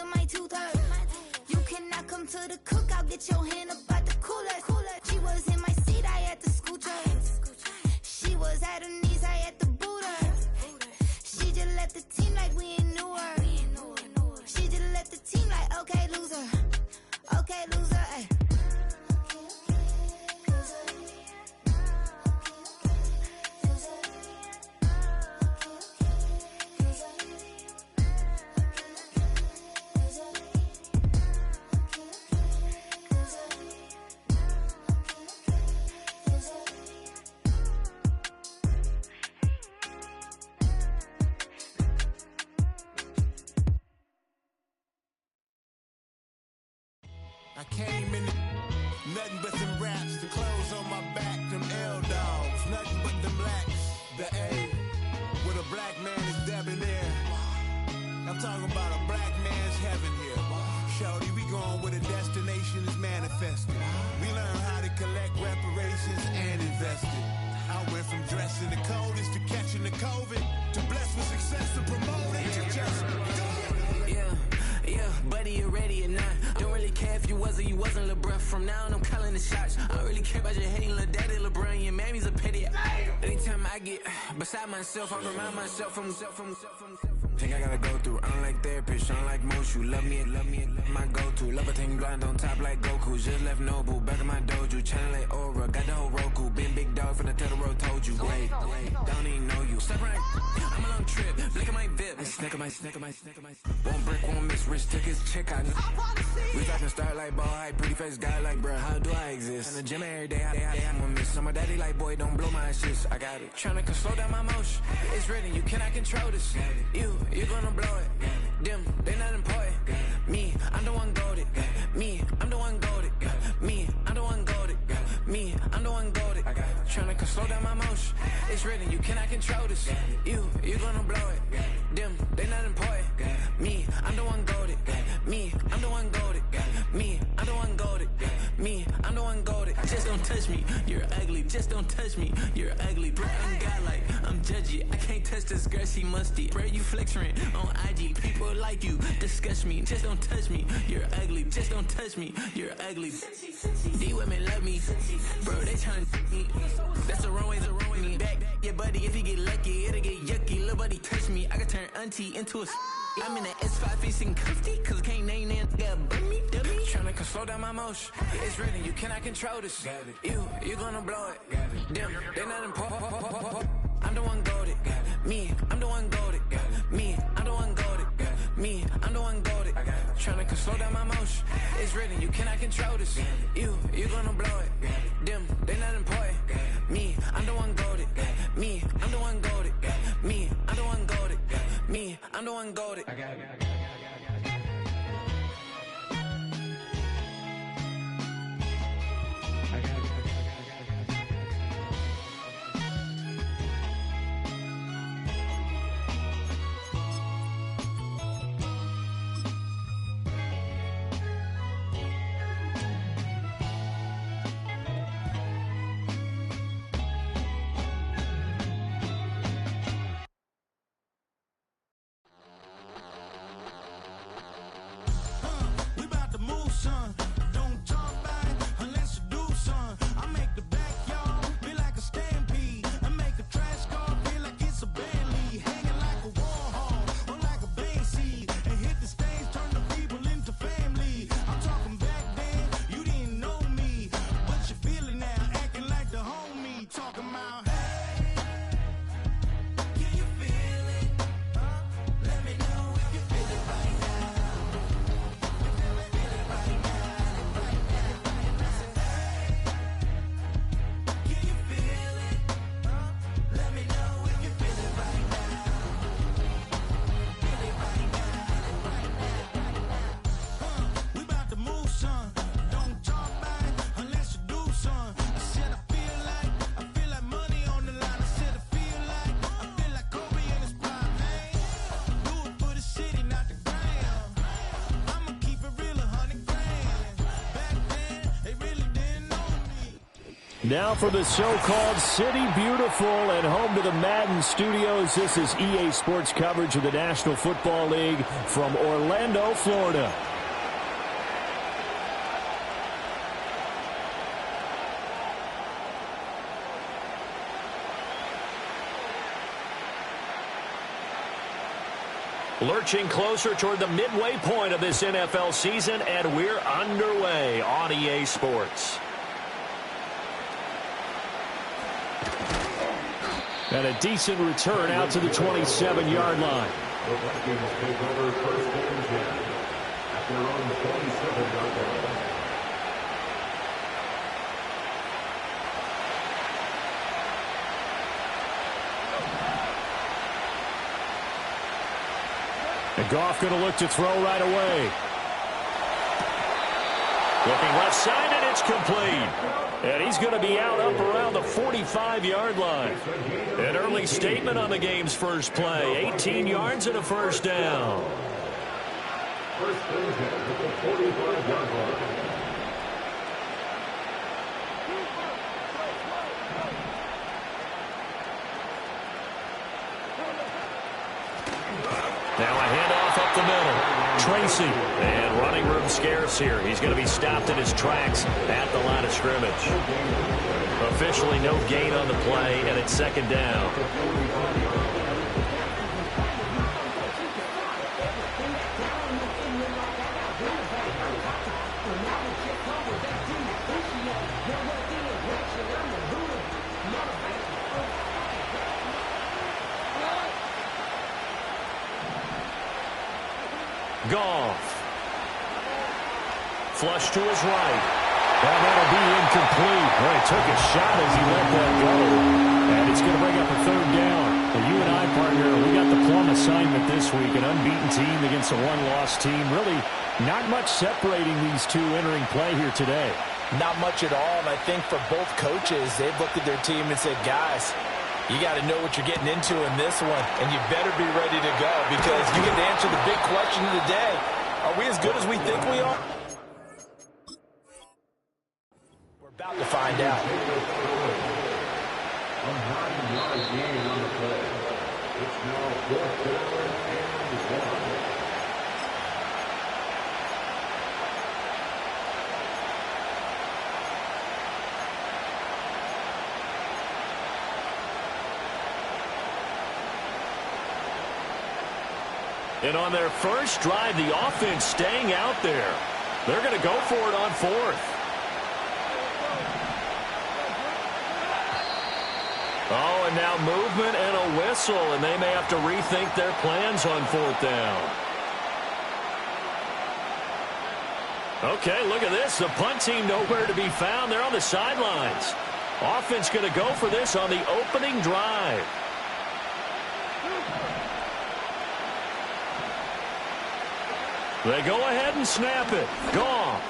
to my two-thirds. You cannot come to the cookout, get your hand up out the cooler. She was in my seat, I had to scoot her. She was at her knees, I had to boot her. She just left the team like we ain't knew her. She just left the team like, okay, loser. Okay, loser, ayy. I came in nothing but them raps, the clothes on my back, them L-dogs, nothing but them blacks, the A, with a black man is debonair. I'm talking about a black man's heaven here. Shorty, we going where the destination is manifested. We learn how to collect reparations and invest it. I went from dressing the coldest to catching the COVID, to blessed with success to promote it to just go. Yeah, buddy, you ready or not? Don't really care if you was or you wasn't, lil' bruh. From now on, I'm calling the shots. I don't really care about your hating, lil' daddy, LeBron. Your mammy's a pity. Anytime I get beside myself, I remind myself from. Think I gotta go through. I don't like therapists, I don't like most. You love me, my go-to. Love a thing blind on top like Goku. Just left Noble, back in my dojo. Channel like Aura, got the whole Roku. Been big dog from the Tether Road, told you. Wait, don't even know you. Step right, I'm a long trip. Blink of my VIP. Snicker my. One brick, one miss. Rich took his chick out. We talking start like ball hype. Pretty face guy like, bruh, how do I exist? In the gym every day, I'm gonna miss. So my daddy like, boy, don't blow my assist. I got it. Tryna slow down my motion. It's written, you cannot control this. You gonna blow it. Them, they not important. Me, I'm the one goated. Me, I'm the one goated. Me, I'm the one goated. Me, I'm the one goated. Tryna slow down my motion. It's written, you cannot control this. You gonna blow it. Them, they not important. Me, I'm the one goated. Me, I'm the one goated. Me, I'm the one goated. Me, I'm the one goated. Just don't touch me, you're ugly. Just don't touch me, you're ugly. Bro, I'm godlike, I'm judgy. I can't touch this girl, she musty. Bro, you flexing on IG. People like you disgust me. Just don't touch me, you're ugly. Just don't touch me, you're ugly. These women love me, bro, they tryna me. That's the wrong way, me back. Yeah, buddy, if you get lucky, it'll get yucky. Little buddy touch me, I can turn auntie into a. I'm in the S5 facing cuffy, cause I can't name that guy but me, dummy. Tryna slow down my motion. It's written, you cannot control this. You gonna blow it. Them, they not important. I'm the one goated. Me, I'm the one goated. Me, I'm the one goated. Me, I'm the one goated. Tryna slow down my motion. It's written, you cannot control this. You gonna blow it. Them, they not important. Me, I'm the one goated. Me, I'm the one goated. Me, I'm the one goated. Me, I'm the one goated. I got it. Now for the so-called City Beautiful and home to the Madden Studios. This is EA Sports coverage of the National Football League from Orlando, Florida. Lurching closer toward the midway point of this NFL season, and we're underway on EA Sports. And a decent return out to the 27-yard line. The Vikings take over first and 10 at their own 27-yard line. And Goff going to look to throw right away. Looking left side, and it's complete. And he's going to be out up around the 45-yard line. An early statement on the game's first play. 18 yards and a first down. First and 10 at the 45-yard line. Now a handoff up the middle. Tracy, and running room scarce here. He's going to be stopped in his tracks at the line of scrimmage. Officially no gain on the play, and it's second down. Goff. Flush to his right. And that'll be incomplete. Well, he took a shot as he let that go. And it's going to bring up a third down. And you and I, partner, we got the plum assignment this week. An unbeaten team against a one-loss team. Really not much separating these two entering play here today. Not much at all. And I think for both coaches, they've looked at their team and said, guys, you got to know what you're getting into in this one, and you better be ready to go because you get to answer the big question of the day. Are we as good as we think we are? We're about to find out. A 9-yard gain on the play. It's now 4th down and 1. And on their first drive, the offense staying out there. They're going to go for it on fourth. Oh, and now movement and a whistle, and they may have to rethink their plans on fourth down. Okay, look at this. The punt team nowhere to be found. They're on the sidelines. Offense going to go for this on the opening drive. They go ahead and snap it. Goff.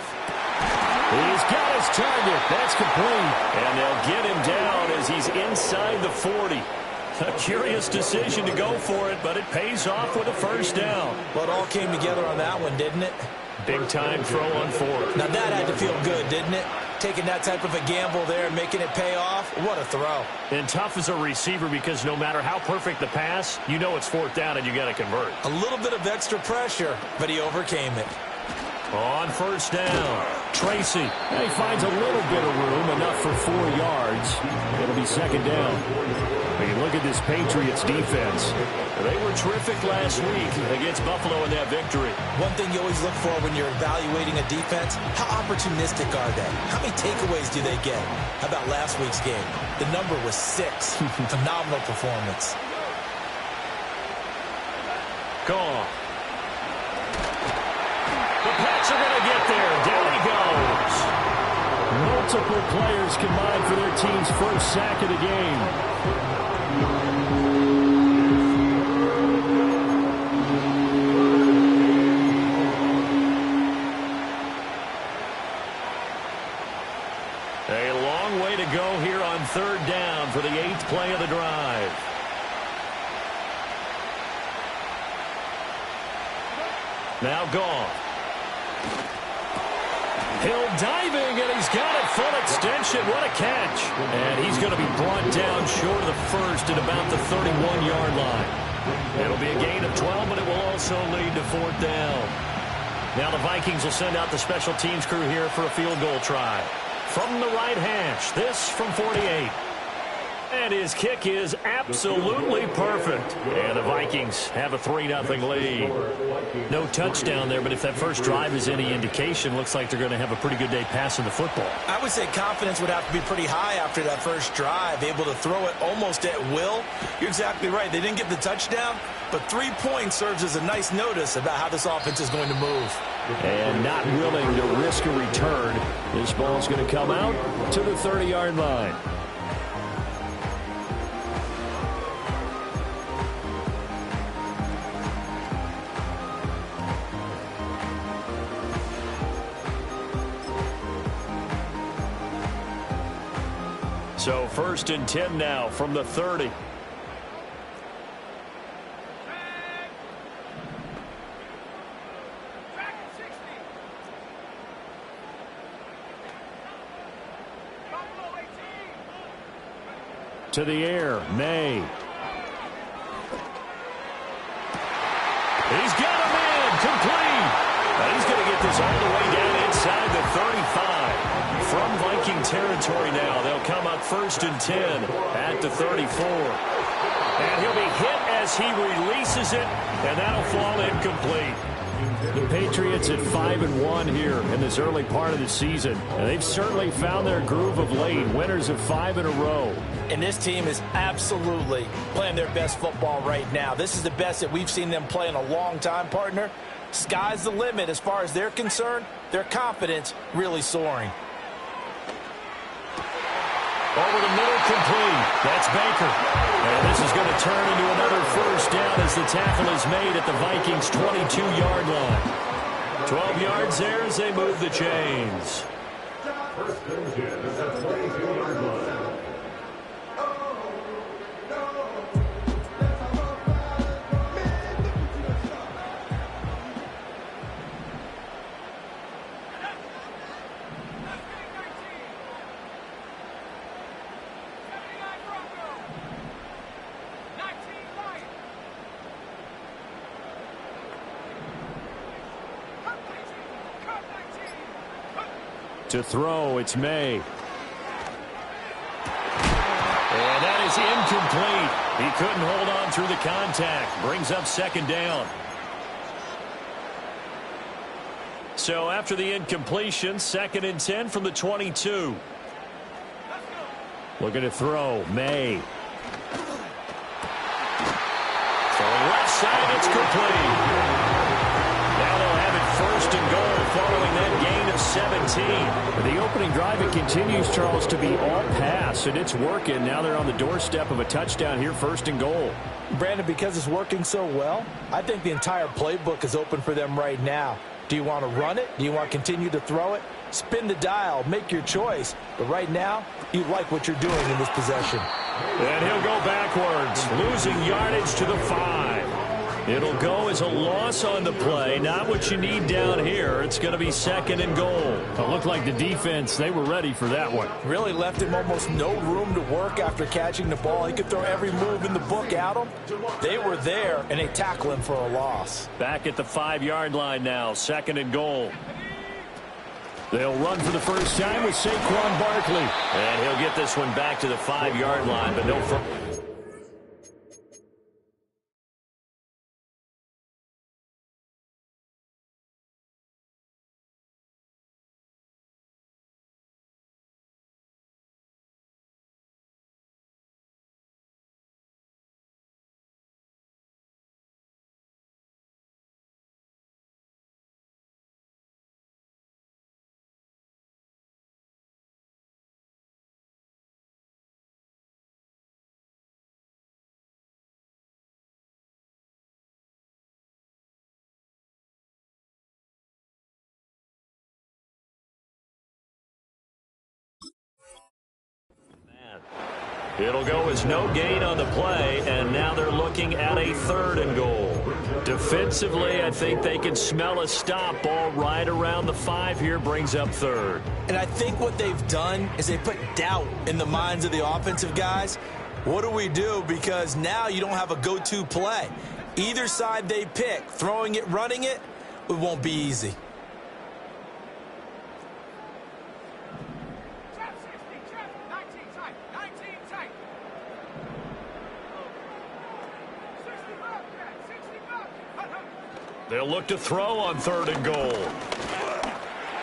He's got his target. That's complete. And they'll get him down as he's inside the 40. A curious decision to go for it, but it pays off with a first down. Well, it all came together on that one, didn't it? Big-time throw on fourth. Now, that had to feel good, didn't it? Taking that type of a gamble there and making it pay off. What a throw. And tough as a receiver because no matter how perfect the pass, you know it's fourth down and you got to convert. A little bit of extra pressure, but he overcame it. On first down, Tracy. And he finds a little bit of room, enough for 4 yards. It'll be second down. When you look at this Patriots defense, they were terrific last week against Buffalo in that victory. One thing you always look for when you're evaluating a defense, how opportunistic are they? How many takeaways do they get? How about last week's game? The number was 6. Phenomenal performance. Goff. The Pats are going to get there. Down he goes. Multiple players combined for their team's first sack of the game. A long way to go here on third down for the 8th play of the drive. Now Goff. Hill diving, and he's got it full extension. What a catch. And he's going to be brought down short of the first at about the 31-yard line. It'll be a gain of 12, but it will also lead to 4th down. Now the Vikings will send out the special teams crew here for a field goal try. From the right hash, this from 48. And his kick is absolutely perfect. And the Vikings have a 3-0 lead. No touchdown there, but if that first drive is any indication, looks like they're going to have a pretty good day passing the football. I would say confidence would have to be pretty high after that first drive, able to throw it almost at will. You're exactly right. They didn't get the touchdown, but 3 points serves as a nice notice about how this offense is going to move. And not willing to risk a return. This ball's going to come out to the 30-yard line. So 1st and 10 now from the 30. To the air, May. He's got him in, complete. He's going to get this all the way down inside the 35. From Viking territory now, they'll come up 1st and 10 at the 34. And he'll be hit as he releases it, and that'll fall incomplete. The Patriots at 5-1 here in this early part of the season. And they've certainly found their groove of late, winners of 5 in a row. And this team is absolutely playing their best football right now. This is the best that we've seen them play in a long time, partner. Sky's the limit as far as they're concerned. Their confidence really soaring. Over the middle, complete. That's Baker. And this is going to turn into another 1st down as the tackle is made at the Vikings' 22-yard line. 12 yards there as they move the chains. To throw, it's May. And that is incomplete. He couldn't hold on through the contact. Brings up 2nd down. So after the incompletion, 2nd and 10 from the 22. Looking to throw, May. So left side, it's complete. Now they'll have it 1st and goal following that gain of 17. The opening drive, it continues, Charles, to be all pass, and it's working. Now they're on the doorstep of a touchdown here, 1st and goal. Brandon, because it's working so well, I think the entire playbook is open for them right now. Do you want to run it? Do you want to continue to throw it? Spin the dial. Make your choice. But right now, you like what you're doing in this possession. And he'll go backwards, losing yardage to the 5. It'll go as a loss on the play. Not what you need down here. It's going to be 2nd and goal. It looked like the defense, they were ready for that one. Really left him almost no room to work after catching the ball. He could throw every move in the book at him. They were there, and they tackle him for a loss. Back at the 5-yard line now, 2nd and goal. They'll run for the first time with Saquon Barkley. And he'll get this one back to the 5-yard line, but no further. It'll go as no gain on the play, and now they're looking at a 3rd and goal. Defensively, I think they can smell a stop. Ball right around the 5 here, brings up 3rd. And I think what they've done is they put doubt in the minds of the offensive guys. What do we do? Because now you don't have a go-to play. Either side they pick, throwing it, running it, it won't be easy. They'll look to throw on 3rd and goal.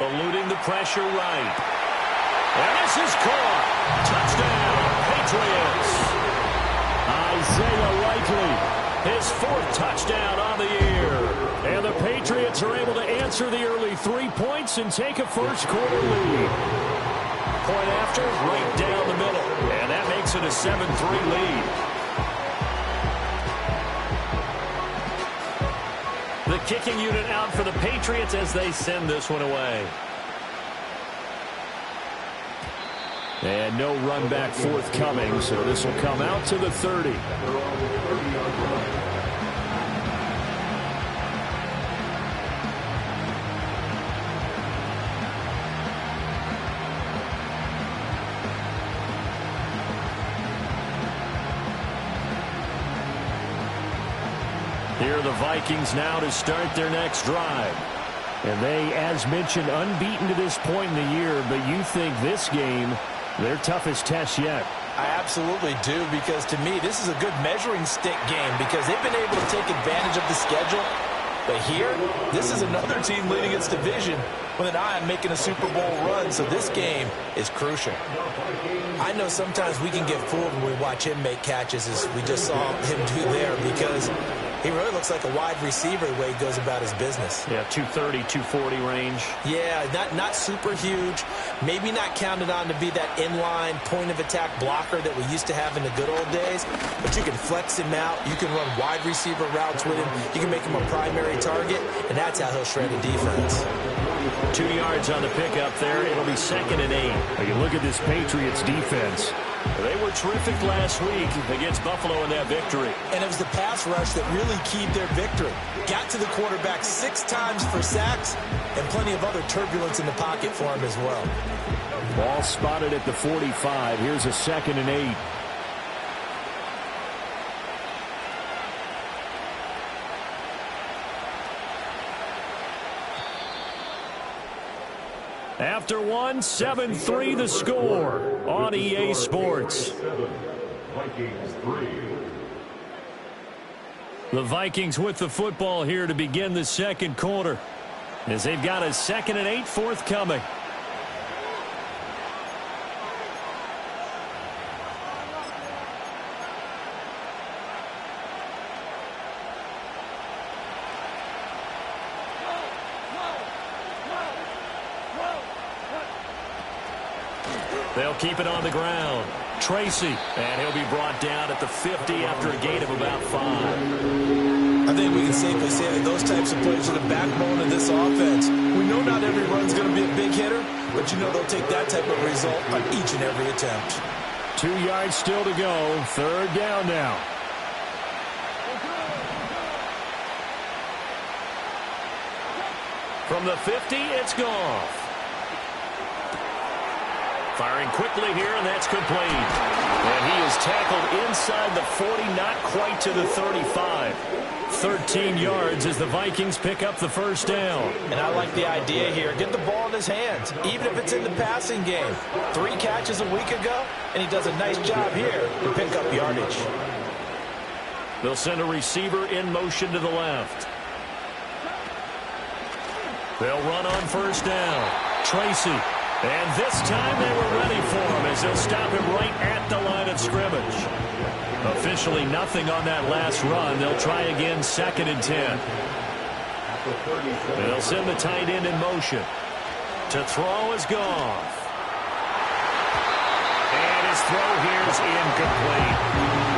Eluding the pressure right. And this is caught. Touchdown, Patriots. Isaiah Likely, his 4th touchdown on the year. And the Patriots are able to answer the early 3 points and take a first-quarter lead. Point after, right down the middle. And that makes it a 7-3 lead. The kicking unit out for the Patriots as they send this one away. And no run back forthcoming, so this will come out to the 30. Here are the Vikings now to start their next drive. And they, as mentioned, unbeaten to this point in the year, but you think this game, their toughest test yet. I absolutely do, because to me, this is a good measuring stick game because they've been able to take advantage of the schedule. But here, this is another team leading its division with an eye on making a Super Bowl run, so this game is crucial. I know sometimes we can get fooled when we watch him make catches, as we just saw him do there, because he really looks like a wide receiver the way he goes about his business. Yeah, 230, 240 range. Yeah, not super huge. Maybe not counted on to be that inline point-of-attack blocker that we used to have in the good old days. But you can flex him out. You can run wide receiver routes with him. You can make him a primary target, and that's how he'll shred a defense. 2 yards on the pickup there. It'll be 2nd and 8. You look at this Patriots defense. They were terrific last week against Buffalo in that victory. And it was the pass rush that really keyed their victory. Got to the quarterback 6 times for sacks and plenty of other turbulence in the pocket for him as well. Ball spotted at the 45. Here's a 2nd and 8. After one, 7-3 the score on EA Sports. The Vikings with the football here to begin the second quarter, as they've got a 2nd and 8 forthcoming. They'll keep it on the ground. Tracy, and he'll be brought down at the 50 after a gain of about 5. I think we can safely say that those types of plays are the backbone of this offense. We know not every run's going to be a big hitter, but you know they'll take that type of result on each and every attempt. 2 yards still to go. 3rd down now. From the 50, it's Goff. Firing quickly here, and that's complete. And he is tackled inside the 40, not quite to the 35. 13 yards as the Vikings pick up the first down. And I like the idea here. Get the ball in his hands, even if it's in the passing game. 3 catches a week ago, and he does a nice job here to pick up yardage. They'll send a receiver in motion to the left. They'll run on first down. Tracy. And this time they were ready for him as they'll stop him right at the line of scrimmage. Officially nothing on that last run. They'll try again 2nd and 10. They'll send the tight end in motion. To throw is Goff. And his throw here is incomplete.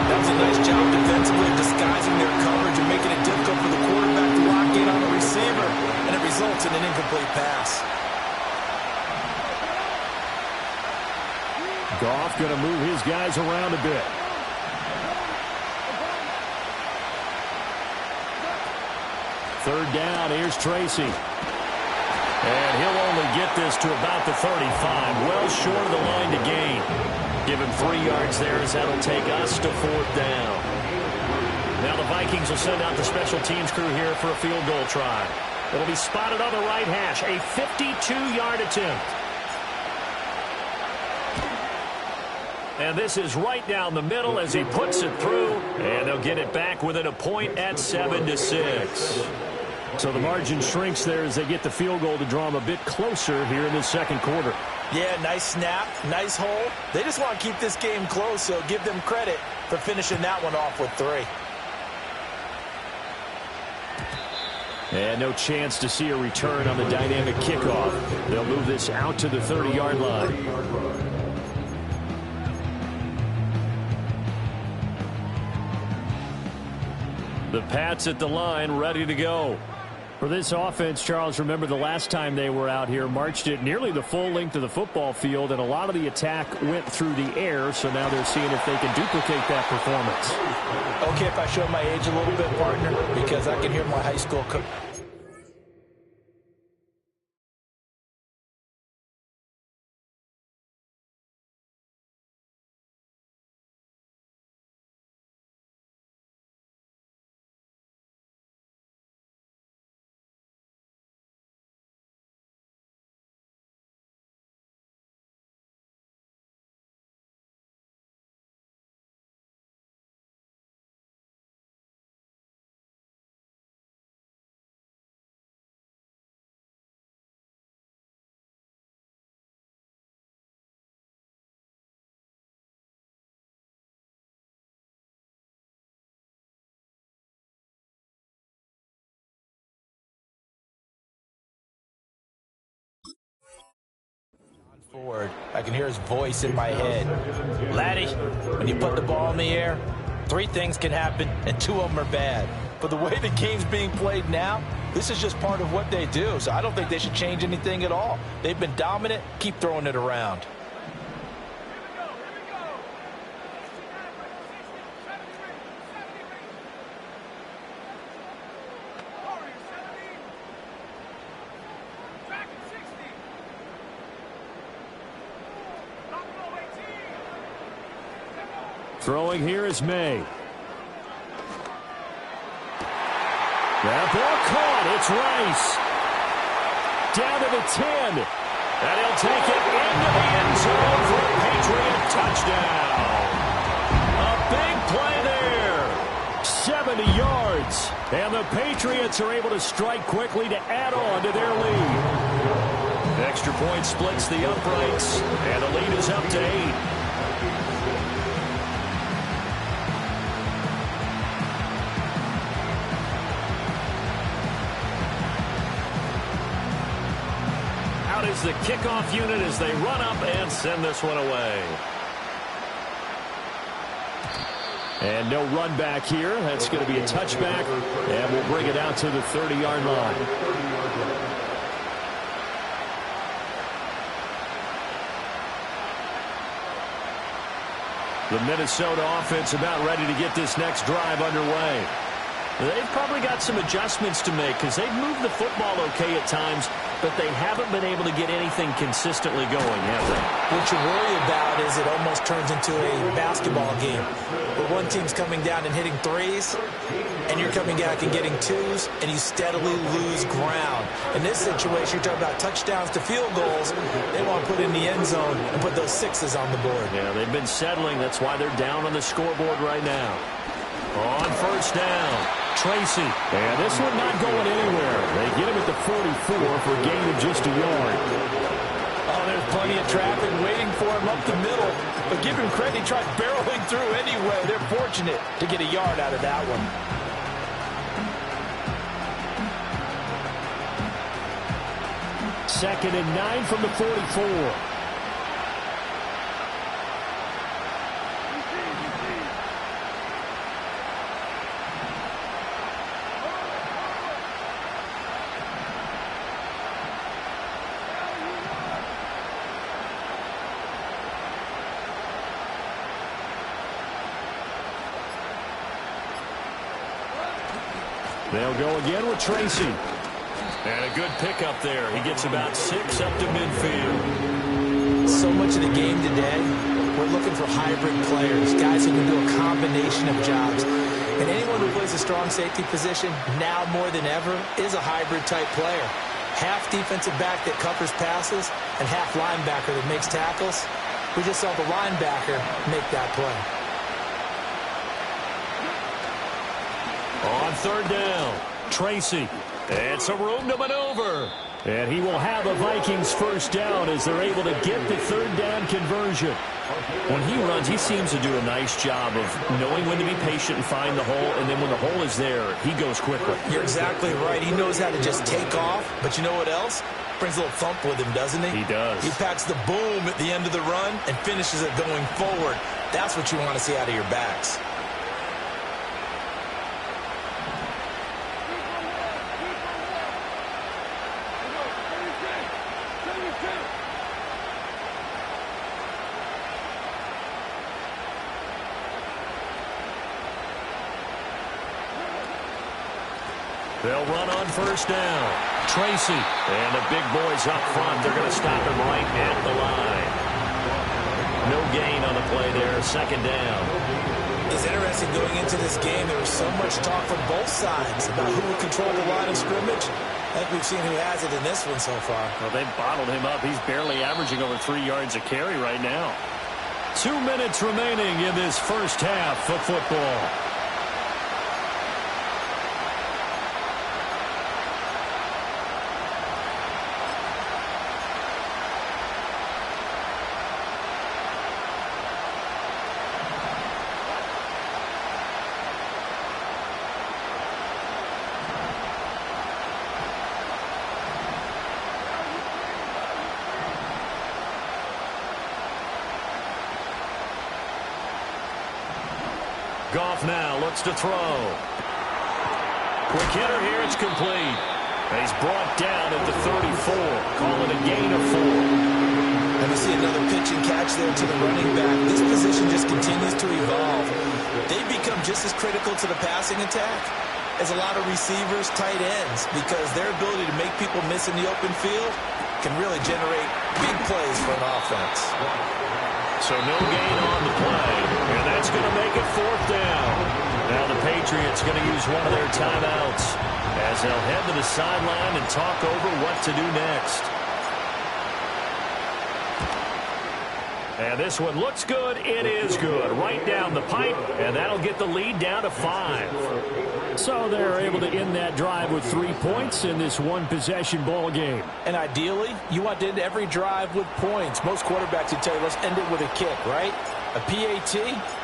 That was a nice job defensively disguising their coverage and making it difficult for the quarterback to lock in on a receiver. And it results in an incomplete pass. Goff going to move his guys around a bit. Third down, here's Tracy. And he'll only get this to about the 35, well short of the line to gain. Give him 3 yards there as that'll take us to 4th down. Now the Vikings will send out the special teams crew here for a field goal try. It'll be spotted on the right hash, a 52-yard attempt. And this is right down the middle as he puts it through, and they'll get it back within a point at 7-6. So the margin shrinks there as they get the field goal to draw them a bit closer here in the second quarter. Yeah, nice snap, nice hole. They just want to keep this game close, so give them credit for finishing that one off with 3. And no chance to see a return on the dynamic kickoff. They'll move this out to the 30-yard line. The Pats at the line, ready to go. For this offense, Charles, remember the last time they were out here, marched it nearly the full length of the football field, and a lot of the attack went through the air, so now they're seeing if they can duplicate that performance. Okay, if I show my age a little bit, partner, because I can hear my high school coach. Forward. I can hear his voice in my head. Laddie, when you put the ball in the air, 3 things can happen, and 2 of them are bad. But the way the game's being played now, this is just part of what they do, so I don't think they should change anything at all. They've been dominant. Keep throwing it around. Throwing here is May. That ball caught. It's Rice. Down to the 10. And he'll take it into the end zone for a Patriot touchdown. A big play there. 70 yards. And the Patriots are able to strike quickly to add on to their lead. Extra point splits the uprights. And the lead is up to 8. Is the kickoff unit as they run up and send this one away. And no run back here. That's going to be a touchback, and we'll bring it out to the 30-yard line. The Minnesota offense about ready to get this next drive underway. They've probably got some adjustments to make because they've moved the football okay at times, but they haven't been able to get anything consistently going, have they? What you worry about is it almost turns into a basketball game where one team's coming down and hitting 3s, and you're coming back and getting 2s, and you steadily lose ground. In this situation, you're talking about touchdowns to field goals. They want to put in the end zone and put those 6s on the board. Yeah, they've been settling. That's why they're down on the scoreboard right now. On first down, Tracy. And this one not going anywhere. They get him at the 44 for a gain of just a yard. Oh, there's plenty of traffic waiting for him up the middle. But give him credit, he tried barreling through anyway. They're fortunate to get a yard out of that one. Second and 9 from the 44. They'll go again with Tracy. And a good pickup there. He gets about 6 up to midfield. So much of the game today, we're looking for hybrid players, guys who can do a combination of jobs. And anyone who plays a strong safety position, now more than ever, is a hybrid-type player. Half defensive back that covers passes and half linebacker that makes tackles. We just saw the linebacker make that play. On third down, Tracy. And some room to maneuver. And he will have a Vikings first down as they're able to get the third down conversion. When he runs, he seems to do a nice job of knowing when to be patient and find the hole, and then when the hole is there, he goes quickly. You're exactly right. He knows how to just take off, but you know what else? Brings a little thump with him, doesn't he? He does. He packs the boom at the end of the run and finishes it going forward. That's what you want to see out of your backs. They'll run on first down. Tracy. And the big boys up front. They're going to stop him right at the line. No gain on the play there. Second down. It's interesting going into this game. There was so much talk from both sides about who will control the line of scrimmage. I think we've seen who has it in this one so far. Well, they've bottled him up. He's barely averaging over 3 yards a carry right now. 2 minutes remaining in this first half of football. Goff now looks to throw. Quick hitter here, it's complete. He's brought down at the 34. Call it a gain of 4. And we see another pitch and catch there to the running back. This position just continues to evolve. They've become just as critical to the passing attack as a lot of receivers, tight ends, because their ability to make people miss in the open field can really generate big plays for an offense. So no gain on the play, and that's going to make it fourth down. Now the Patriots going to use one of their timeouts as they'll head to the sideline and talk over what to do next. And this one looks good. It is good. Right down the pipe, and that'll get the lead down to 5. So they're able to end that drive with 3 points in this one-possession ball game. And ideally, you want to end every drive with points. Most quarterbacks would tell you, let's end it with a kick, right? A PAT,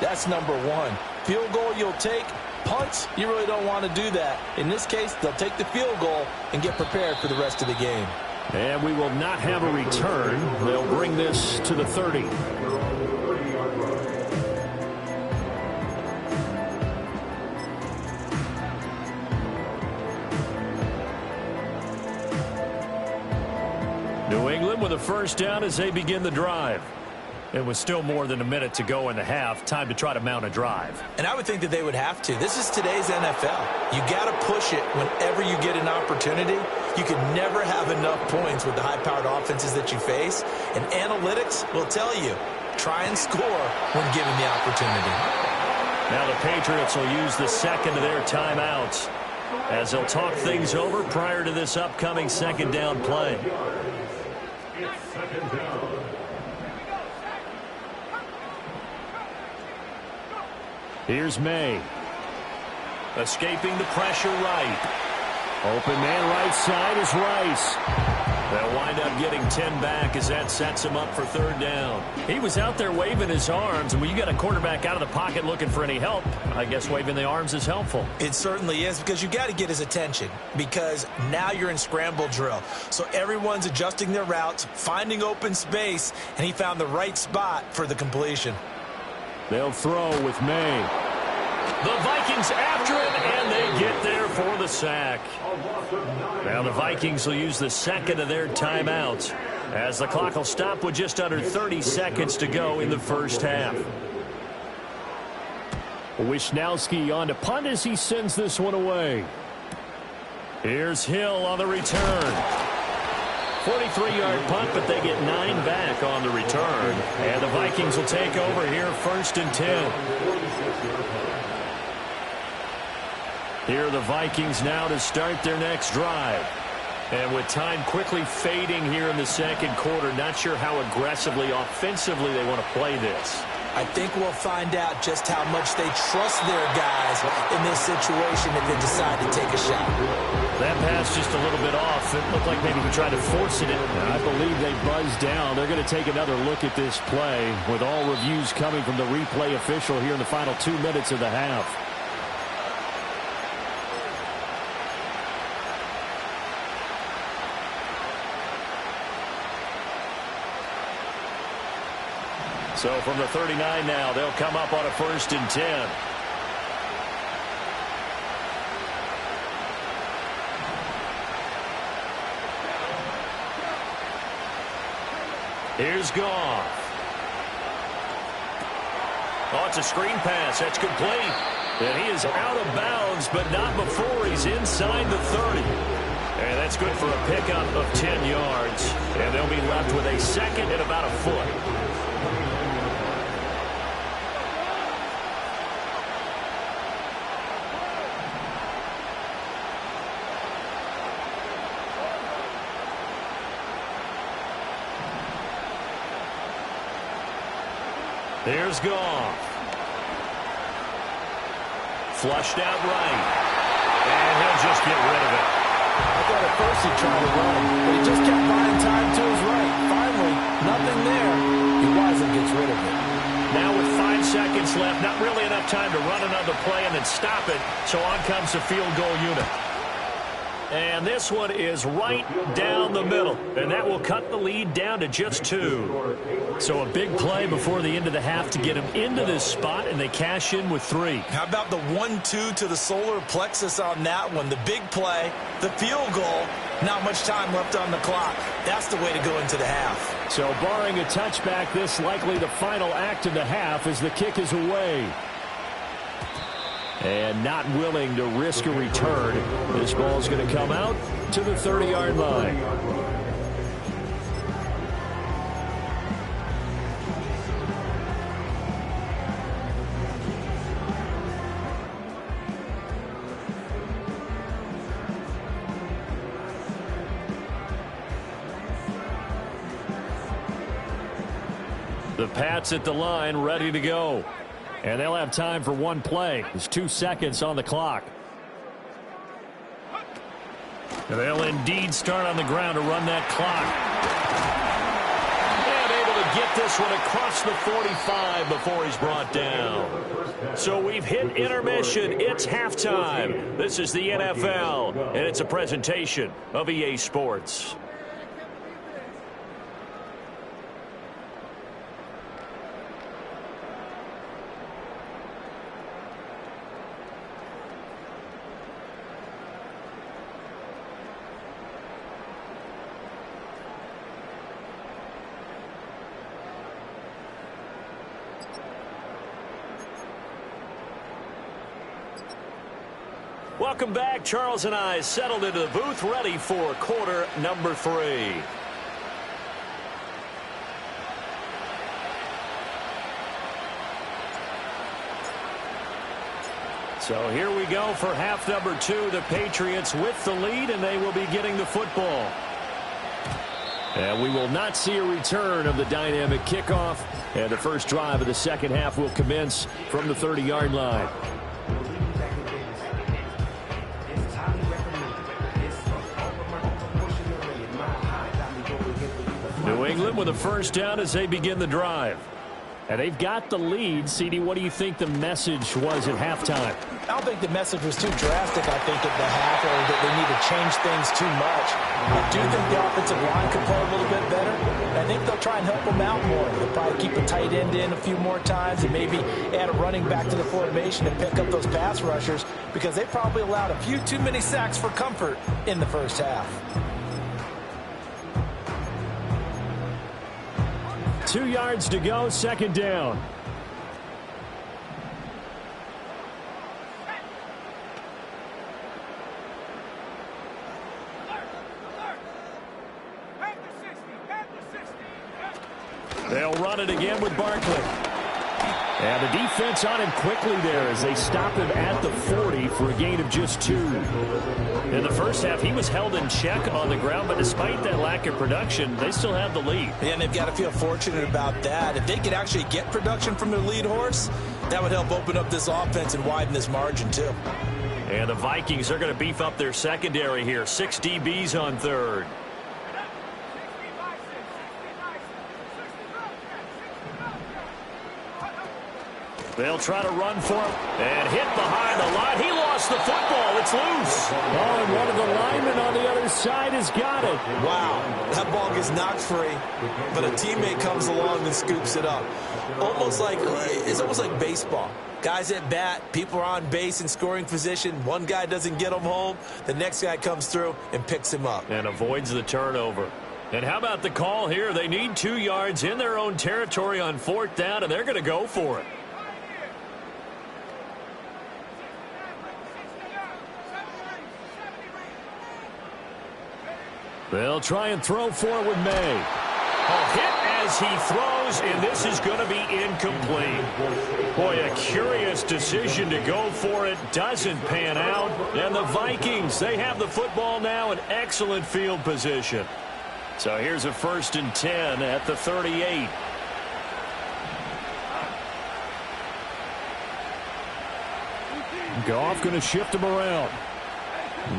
that's number 1. Field goal you'll take. Punts, you really don't want to do that. In this case, they'll take the field goal and get prepared for the rest of the game. And we will not have a return. They'll bring this to the 30. New England with a first down as they begin the drive. It was still more than a minute to go in the half. Time to try to mount a drive. And I would think that they would have to. This is today's NFL. You got to push it whenever you get an opportunity. You can never have enough points with the high-powered offenses that you face. And analytics will tell you, try and score when given the opportunity. Now the Patriots will use the second of their timeouts as they'll talk things over prior to this upcoming second down play. Here's May. Escaping the pressure right. Open man right side is Rice. They'll wind up getting 10 back as that sets him up for third down. He was out there waving his arms, and when you got a quarterback out of the pocket looking for any help, I guess waving the arms is helpful. It certainly is, because you got to get his attention, because now you're in scramble drill. So everyone's adjusting their routes, finding open space, and he found the right spot for the completion. They'll throw with May. The Vikings after him, and they get there for the sack. Now the Vikings will use the second of their timeouts as the clock will stop with just under 30 seconds to go in the first half. Wishnowsky on to punt as he sends this one away. Here's Hill on the return. 43-yard punt, but they get 9 back on the return. And the Vikings will take over here, 1st and 10. Here are the Vikings now to start their next drive. And with time quickly fading here in the second quarter, not sure how aggressively, offensively they want to play this. I think we'll find out just how much they trust their guys in this situation if they decide to take a shot. That pass just a little bit off. It looked like maybe he tried to force it in. I believe they buzzed down. They're going to take another look at this play with all reviews coming from the replay official here in the final 2 minutes of the half. So from the 39 now, they'll come up on a 1st and 10. Here's Goff. Oh, it's a screen pass. That's complete. And he is out of bounds, but not before he's inside the 30. And that's good for a pickup of 10 yards. And they'll be left with a second and about a foot. There's Goff. Flushed out right. And he'll just get rid of it. I thought at first he tried to run, but he just kept buying time to his right. Finally, nothing there. He wisely gets rid of it. Now with 5 seconds left, not really enough time to run another play and then stop it. So on comes the field goal unit. And this one is right down the middle. And that will cut the lead down to just 2. So a big play before the end of the half to get them into this spot, and they cash in with 3. How about the 1-2 to the solar plexus on that one? The big play, the field goal, not much time left on the clock. That's the way to go into the half. So barring a touchback, this likely the final act of the half as the kick is away. And not willing to risk a return. This ball's going to come out to the 30-yard line. The Pats at the line, ready to go. And they'll have time for one play. There's 2 seconds on the clock. And they'll indeed start on the ground to run that clock. And able to get this one across the 45 before he's brought down. So we've hit intermission. It's halftime. This is the NFL, and it's a presentation of EA Sports. Welcome back. Charles and I settled into the booth, ready for quarter number 3. So here we go for half number 2. The Patriots with the lead, and they will be getting the football. And we will not see a return of the dynamic kickoff. And the first drive of the second half will commence from the 30-yard line. New England with a first down as they begin the drive. And they've got the lead. CD, what do you think the message was at halftime? I don't think the message was too drastic, I think, at the half, or that they need to change things too much. I do think the offensive line could play a little bit better. I think they'll try and help them out more. They'll probably keep a tight end in a few more times and maybe add a running back to the formation and pick up those pass rushers, because they probably allowed a few too many sacks for comfort in the first half. 2 yards to go, second down. They'll run it again with Barkley. And the defense on him quickly there as they stop him at the 40 for a gain of just 2. In the first half, he was held in check on the ground, but despite that lack of production, they still have the lead. Yeah, and they've got to feel fortunate about that. If they could actually get production from their lead horse, that would help open up this offense and widen this margin too. And the Vikings are going to beef up their secondary here. 6 DBs on third. They'll try to run for him and hit behind the line. He lost the football. It's loose. Oh, and one of the linemen on the other side has got it. Wow, that ball gets knocked free, but a teammate comes along and scoops it up. It's almost like baseball. Guys at bat, people are on base in scoring position. One guy doesn't get him home. The next guy comes through and picks him up. And avoids the turnover. And how about the call here? They need 2 yards in their own territory on 4th down, and they're going to go for it. They'll try and throw for it with May. A hit as he throws, and this is going to be incomplete. Boy, a curious decision to go for it. Doesn't pan out. And the Vikings, they have the football now in excellent field position. So here's a 1st and 10 at the 38. Goff going to shift him around.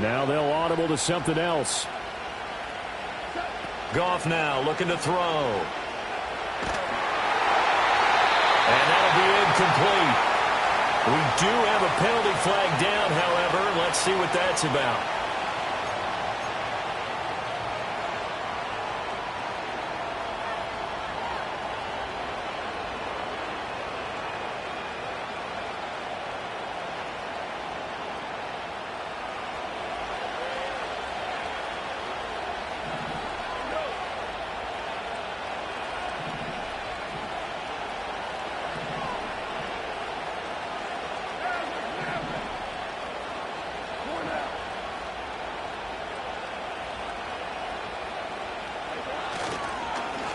Now they'll audible to something else. Goff now looking to throw. And that'll be incomplete. We do have a penalty flag down, however. Let's see what that's about.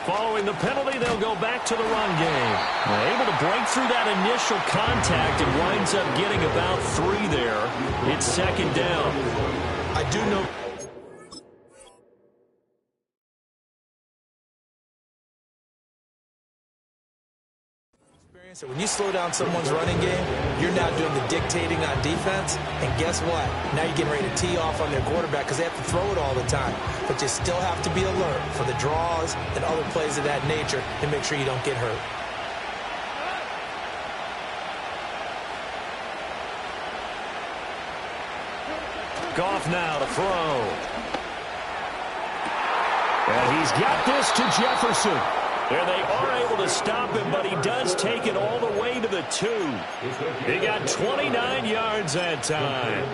Following the penalty, they'll go back to the run game. Able to break through that initial contact and winds up getting about 3 there. It's 2nd down. I do know. So when you slow down someone's running game, you're now doing the dictating on defense. And guess what? Now you're getting ready to tee off on their quarterback because they have to throw it all the time. But you still have to be alert for the draws and other plays of that nature to make sure you don't get hurt. Goff now to throw. And he's got this to Jefferson. And they are able to stop him, but he does take it all the way to the 2. He got 29 yards that time.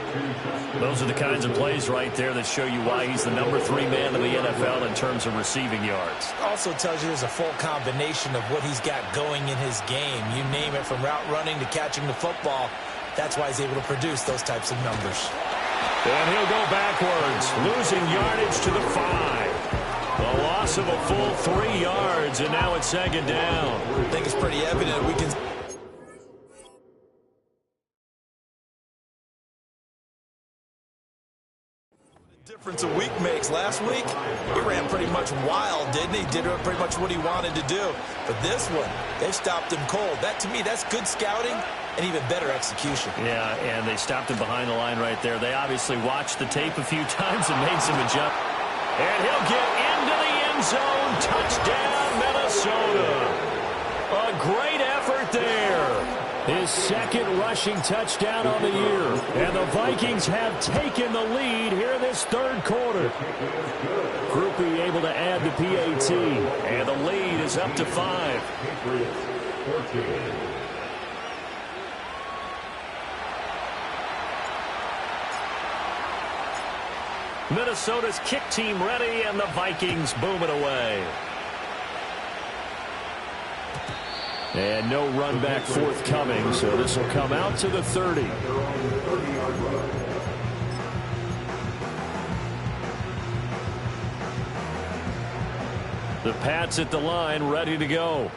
Those are the kinds of plays right there that show you why he's the number 3 man in the NFL in terms of receiving yards. Also tells you there's a full combination of what he's got going in his game. You name it, from route running to catching the football. That's why he's able to produce those types of numbers. And he'll go backwards, losing yardage to the 5. A loss of a full 3 yards, and now it's 2nd down. I think it's pretty evident we can. Difference a week makes. Last week, he ran pretty much wild, didn't he? Did pretty much what he wanted to do. But this one, they stopped him cold. That, to me, that's good scouting and even better execution. Yeah, and they stopped him behind the line right there. They obviously watched the tape a few times and made some adjustments. And he'll get into the end zone. Touchdown, Minnesota. A great effort there. His 2nd rushing touchdown on the year. And the Vikings have taken the lead here this 3rd quarter. Groupie able to add the PAT. And the lead is up to 5. Minnesota's kick team ready, and the Vikings boom it away. And no run back forthcoming, so this will come out to the 30. The Pats at the line, ready to go.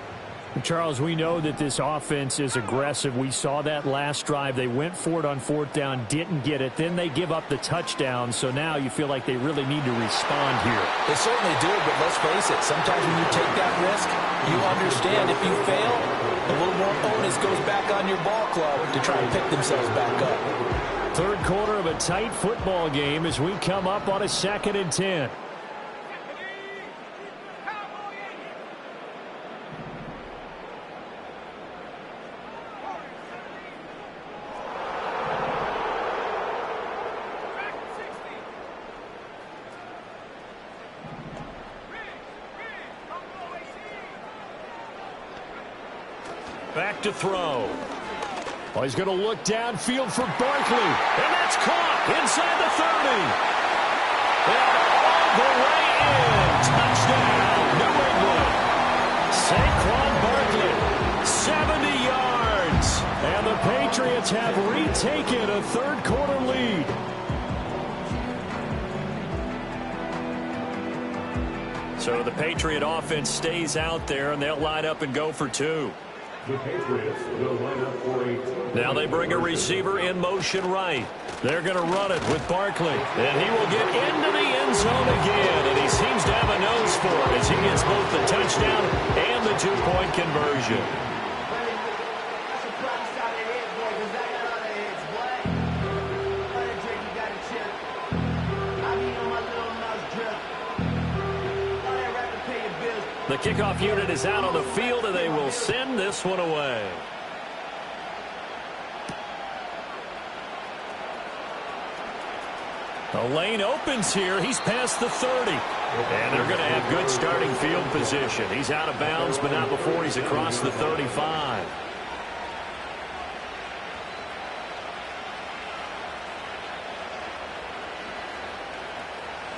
Charles, we know that this offense is aggressive. We saw that last drive. They went for it on fourth down, didn't get it. Then they give up the touchdown. So now you feel like they really need to respond here. They certainly do, but let's face it. Sometimes when you take that risk, you understand if you fail, a little more onus goes back on your ball club to try and pick themselves back up. Third quarter of a tight football game as we come up on a 2nd and 10. Back to throw. Well, he's going to look downfield for Barkley. And that's caught inside the 30. And all the way in. Touchdown, New England. Saquon Barkley, 70 yards. And the Patriots have retaken a third quarter lead. So the Patriot offense stays out there, and they'll line up and go for 2. The Patriots will line up for a... Now they bring a receiver in motion right. They're going to run it with Barkley. And he will get into the end zone again. And he seems to have a nose for it as he gets both the touchdown and the 2-point conversion. The kickoff unit is out on the field, and they will send this one away. The lane opens here. He's past the 30. And they're going to have good starting field position. He's out of bounds, but not before he's across the 35.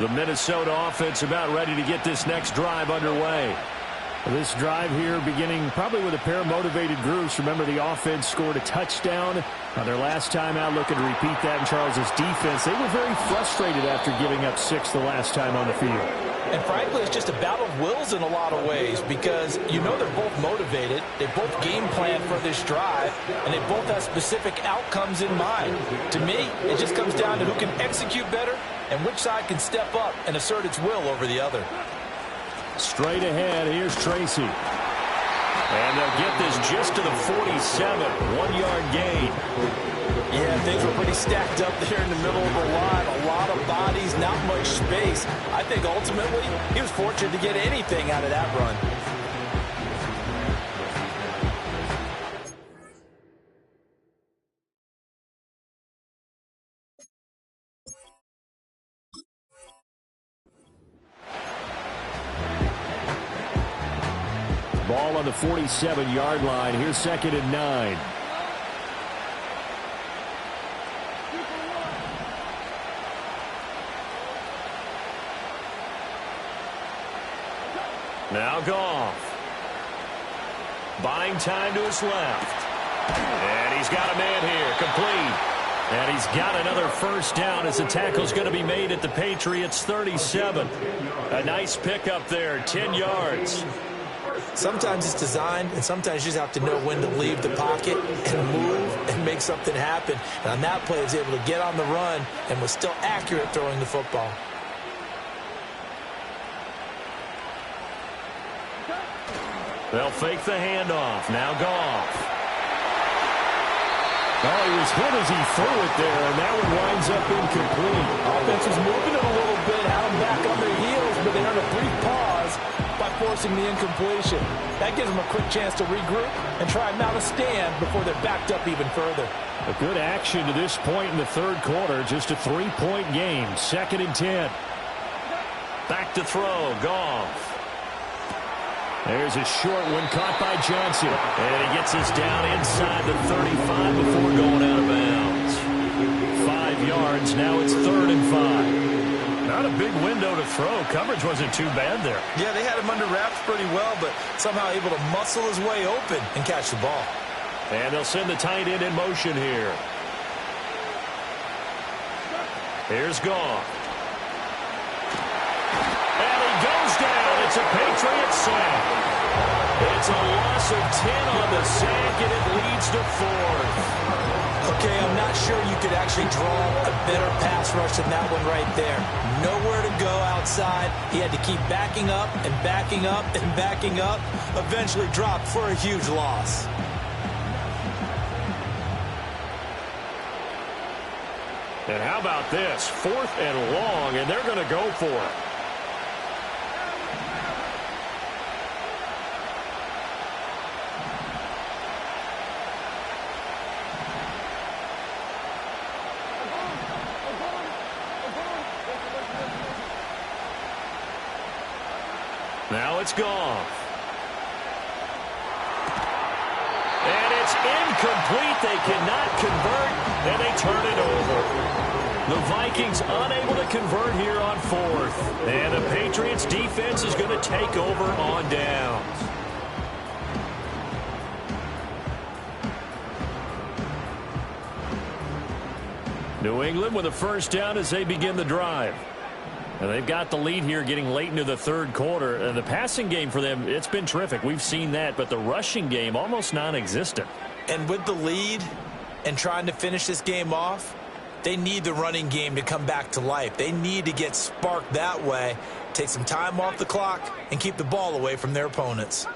The Minnesota offense about ready to get this next drive underway. This drive here beginning probably with a pair of motivated groups. Remember, the offense scored a touchdown on their last time out, looking to repeat that in Charles's defense. They were very frustrated after giving up 6 the last time on the field. And frankly, it's just a battle of wills in a lot of ways because you know they're both motivated. They both game plan for this drive, and they both have specific outcomes in mind. To me, it just comes down to who can execute better and which side can step up and assert its will over the other. Straight ahead, here's Tracy. And they'll get this just to the 47, 1-yard gain. Yeah, things were pretty stacked up there in the middle of the line. A lot of bodies, not much space. I think ultimately he was fortunate to get anything out of that run. Ball on the 47-yard line. Here's 2nd and 9. Now Goff. Buying time to his left. And he's got a man here. Complete. And he's got another first down as the tackle's going to be made at the Patriots' 37. A nice pickup there, 10 yards. Sometimes it's designed, and sometimes you just have to know when to leave the pocket and move and make something happen. And on that play, he was able to get on the run and was still accurate throwing the football. They'll fake the handoff. Now Goff. Oh, he was hit as he threw it there, and that one winds up incomplete. Offense was moving it a little bit, had them back on their heels, but they earned a brief pause by forcing the incompletion. That gives them a quick chance to regroup and try and mount a stand before they're backed up even further. A good action to this point in the third quarter. Just a 3-point game. 2nd and 10. Back to throw. Goff. There's a short one caught by Johnson. And he gets us down inside the 35 before going out of bounds. 5 yards. Now it's 3rd and 5. Not a big window to throw. Coverage wasn't too bad there. Yeah, they had him under wraps pretty well, but somehow able to muscle his way open and catch the ball. And they'll send the tight end in motion here. Here's Goff. And he goes down. It's It's a Patriots sack. It's a loss of 10 on the sack, and it leads to 4th. Okay, I'm not sure you could actually draw a better pass rush than that one right there. Nowhere to go outside. He had to keep backing up and backing up and backing up. Eventually dropped for a huge loss. And how about this? 4th and long, and they're going to go for it. Now it's Goff. And it's incomplete. They cannot convert, and they turn it over. The Vikings unable to convert here on 4th. And the Patriots defense is going to take over on downs. New England with a first down as they begin the drive. And they've got the lead here getting late into the 3rd quarter. And the passing game for them, it's been terrific. We've seen that. But the rushing game, almost non-existent. And with the lead and trying to finish this game off, they need the running game to come back to life. They need to get sparked that way, take some time off the clock, and keep the ball away from their opponents.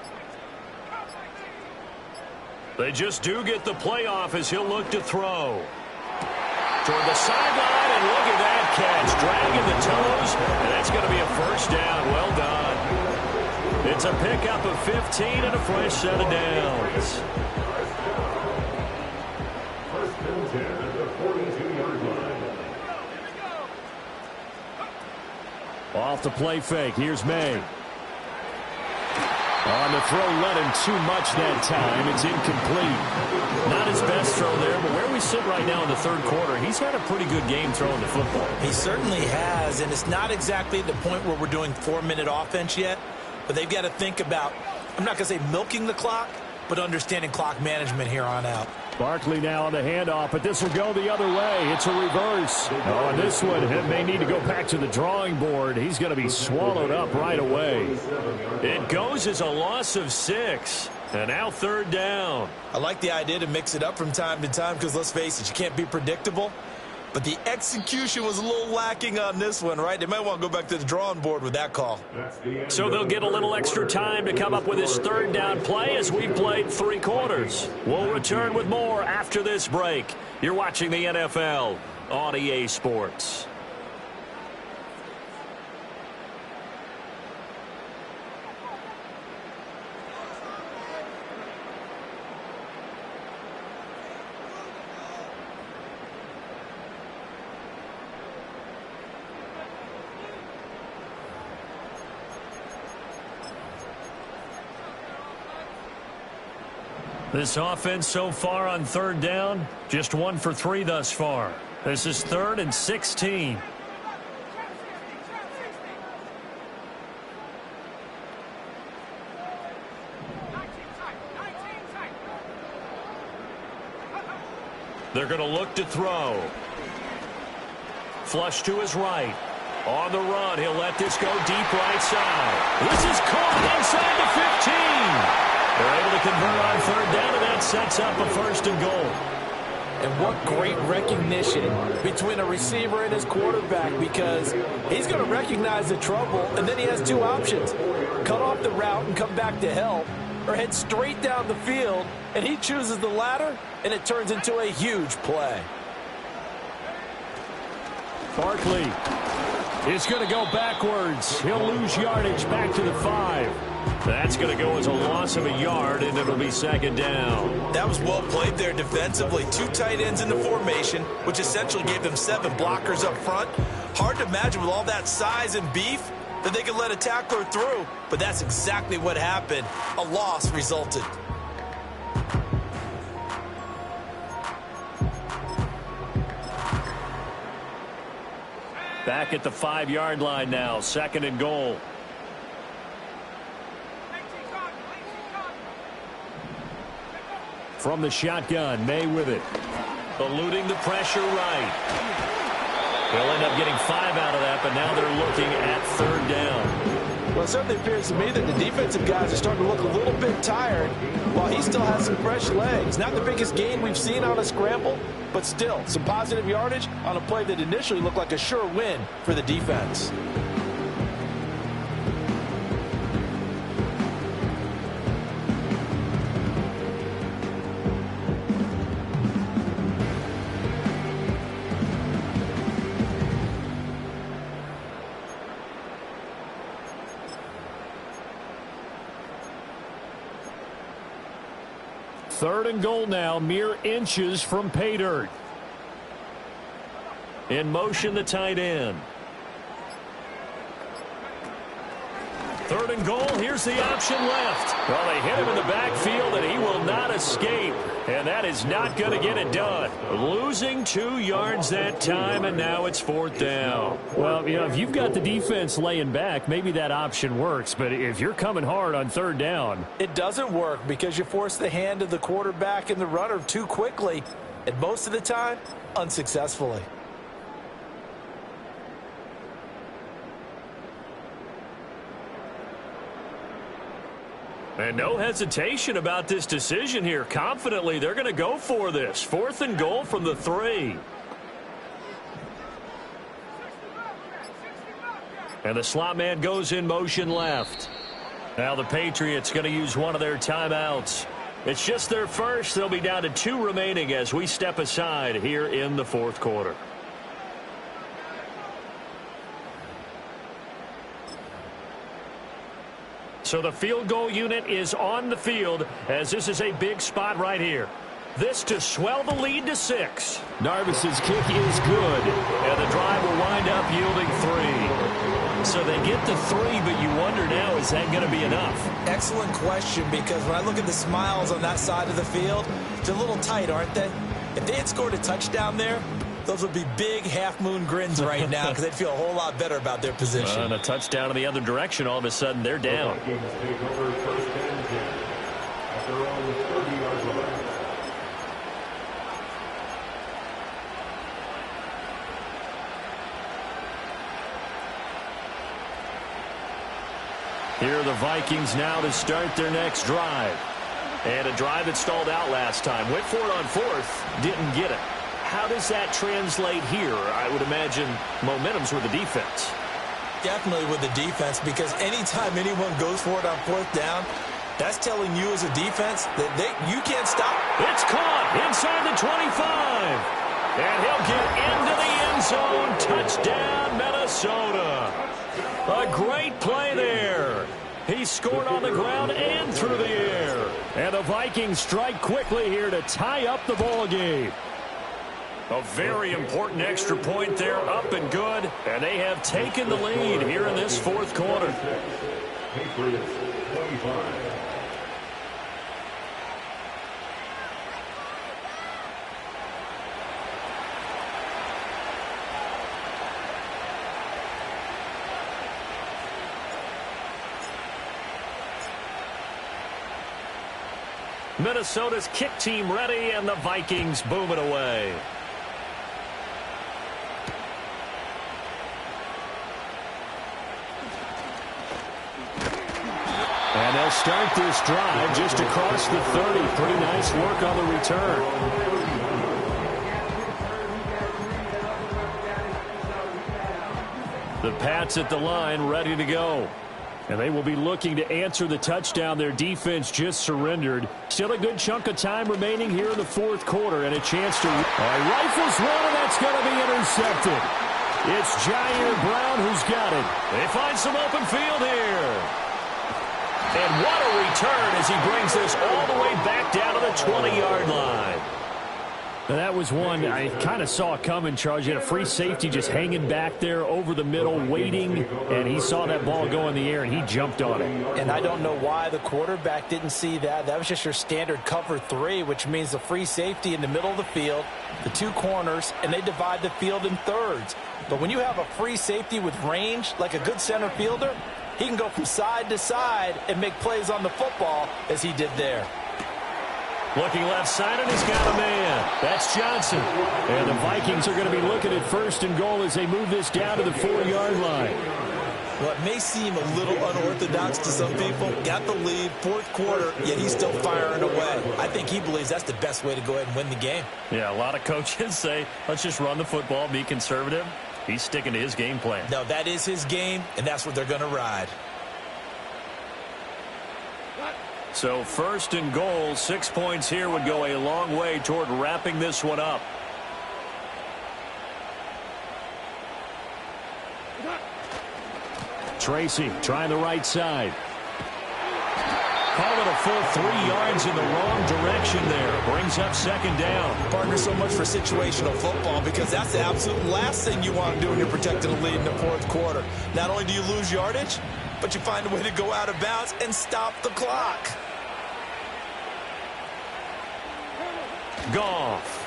They just do get the playoff as he'll look to throw. Toward the sideline, and look at that catch. Dragging the toes, and that's going to be a first down. Well done. It's a pickup of 15 and a fresh set of downs. First and 10 at the 42-yard line. Off the play fake. Here's May. On the throw, led him too much that time. It's incomplete. Not his best throw there, but where we sit right now in the 3rd quarter, he's had a pretty good game throwing the football. He certainly has, and it's not exactly at the point where we're doing 4-minute offense yet, but they've got to think about, I'm not going to say milking the clock, but understanding clock management here on out. Barkley now on the handoff, but this will go the other way. It's a reverse. Oh, and this one may need to go back to the drawing board. He's going to be swallowed up right away. It goes as a loss of 6. And now 3rd down. I like the idea to mix it up from time to time because, let's face it, you can't be predictable. But the execution was a little lacking on this one, right? They might want to go back to the drawing board with that call. So they'll get a little extra time to come up with this 3rd down play as we've played 3 quarters. We'll return with more after this break. You're watching the NFL on EA Sports. This offense so far on 3rd down, just 1 for 3 thus far. This is 3rd and 16. They're going to look to throw. Flush to his right. On the run, he'll let this go deep right side. This is caught inside the 15. They're able to convert on 3rd down, and that sets up a 1st and goal. And what great recognition between a receiver and his quarterback, because he's going to recognize the trouble, and then he has 2 options. Cut off the route and come back to help, or head straight down the field, and he chooses the latter, and it turns into a huge play. Barkley is going to go backwards. He'll lose yardage back to the 5. That's going to go as a loss of a yard, and it'll be 2nd down. That was well played there defensively. 2 tight ends in the formation, which essentially gave them 7 blockers up front. Hard to imagine with all that size and beef that they could let a tackler through, but that's exactly what happened. A loss resulted. Back at the 5-yard line now, 2nd and goal. From the shotgun, May with it. Eluding the pressure right. They'll end up getting 5 out of that, but now they're looking at 3rd down. Well, it certainly appears to me that the defensive guys are starting to look a little bit tired while he still has some fresh legs. Not the biggest gain we've seen on a scramble, but still some positive yardage on a play that initially looked like a sure win for the defense. Third and goal now, mere inches from pay dirt. In motion, the tight end. Third and goal, here's the option left. Well, they hit him in the backfield, and he will not escape. And that is not going to get it done. Losing 2 yards that time, and now it's 4th down. Well, you know, if you've got the defense laying back, maybe that option works. But if you're coming hard on 3rd down, it doesn't work because you force the hand of the quarterback and the runner too quickly, and most of the time, unsuccessfully. And no hesitation about this decision here. Confidently, they're going to go for this. 4th and goal from the 3. And the slot man goes in motion left. Now the Patriots going to use one of their timeouts. It's just their first. They'll be down to 2 remaining as we step aside here in the 4th quarter. So the field goal unit is on the field as this is a big spot right here. This to swell the lead to 6. Narvis's kick is good, and the drive will wind up yielding 3. So they get to 3, but you wonder now, is that going to be enough? Excellent question, because when I look at the smiles on that side of the field, they're a little tight, aren't they? If they had scored a touchdown there, those would be big half-moon grins right now because they'd feel a whole lot better about their position. And a touchdown in the other direction, all of a sudden they're down. Here are the Vikings now to start their next drive. And a drive that stalled out last time. Went for it on 4th, didn't get it. How does that translate here? I would imagine momentum's with the defense. Definitely with the defense, because anytime anyone goes for it on 4th down, that's telling you as a defense that you can't stop. It's caught inside the 25. And he'll get into the end zone. Touchdown, Minnesota. A great play there. He scored on the ground and through the air. And the Vikings strike quickly here to tie up the ball game. A very important extra point there, up and good. And they have taken the lead here in this 4th quarter. Patriots 25. Minnesota's kick team ready, and the Vikings boom it away. And they'll start this drive just across the 30. Pretty nice work on the return. The Pats at the line ready to go. And they will be looking to answer the touchdown their defense just surrendered. Still a good chunk of time remaining here in the 4th quarter, and a chance to rifles one, and that's going to be intercepted. It's Jair Brown who's got it. They find some open field here. And what a return as he brings this all the way back down to the 20-yard line. Now that was one I kind of saw coming, Charles. You had a free safety just hanging back there over the middle, waiting, and he saw that ball go in the air, and he jumped on it. And I don't know why the quarterback didn't see that. That was just your standard cover 3, which means the free safety in the middle of the field, the 2 corners, and they divide the field in thirds. But when you have a free safety with range, like a good center fielder, he can go from side to side and make plays on the football as he did there. Looking left side, and he's got a man. That's Johnson. And the Vikings are going to be looking at 1st and goal as they move this down to the 4-yard line. Well, it may seem a little unorthodox to some people. Got the lead, fourth quarter, yet he's still firing away. I think he believes that's the best way to go ahead and win the game. Yeah, a lot of coaches say, let's just run the football, be conservative. He's sticking to his game plan. No, that is his game, and that's what they're going to ride. So 1st and goal, 6 points here would go a long way toward wrapping this one up. Tracy trying the right side. Call it a full 3 yards in the wrong direction there. Brings up 2nd down. Partner, so much for situational football because that's the absolute last thing you want to do when you're protecting a lead in the fourth quarter. Not only do you lose yardage, but you find a way to go out of bounds and stop the clock. Goff.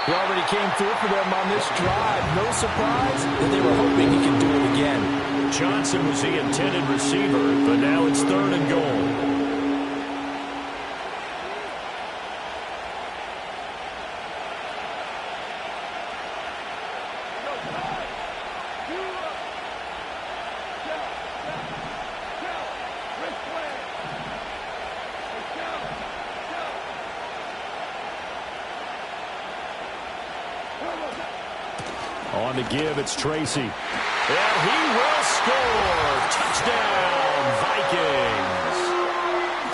He already came through for them on this drive. No surprise that they were hoping he could do it again. Johnson was the intended receiver, but now it's 3rd and goal. On the give, it's Tracy. And he will score. Touchdown, Vikings.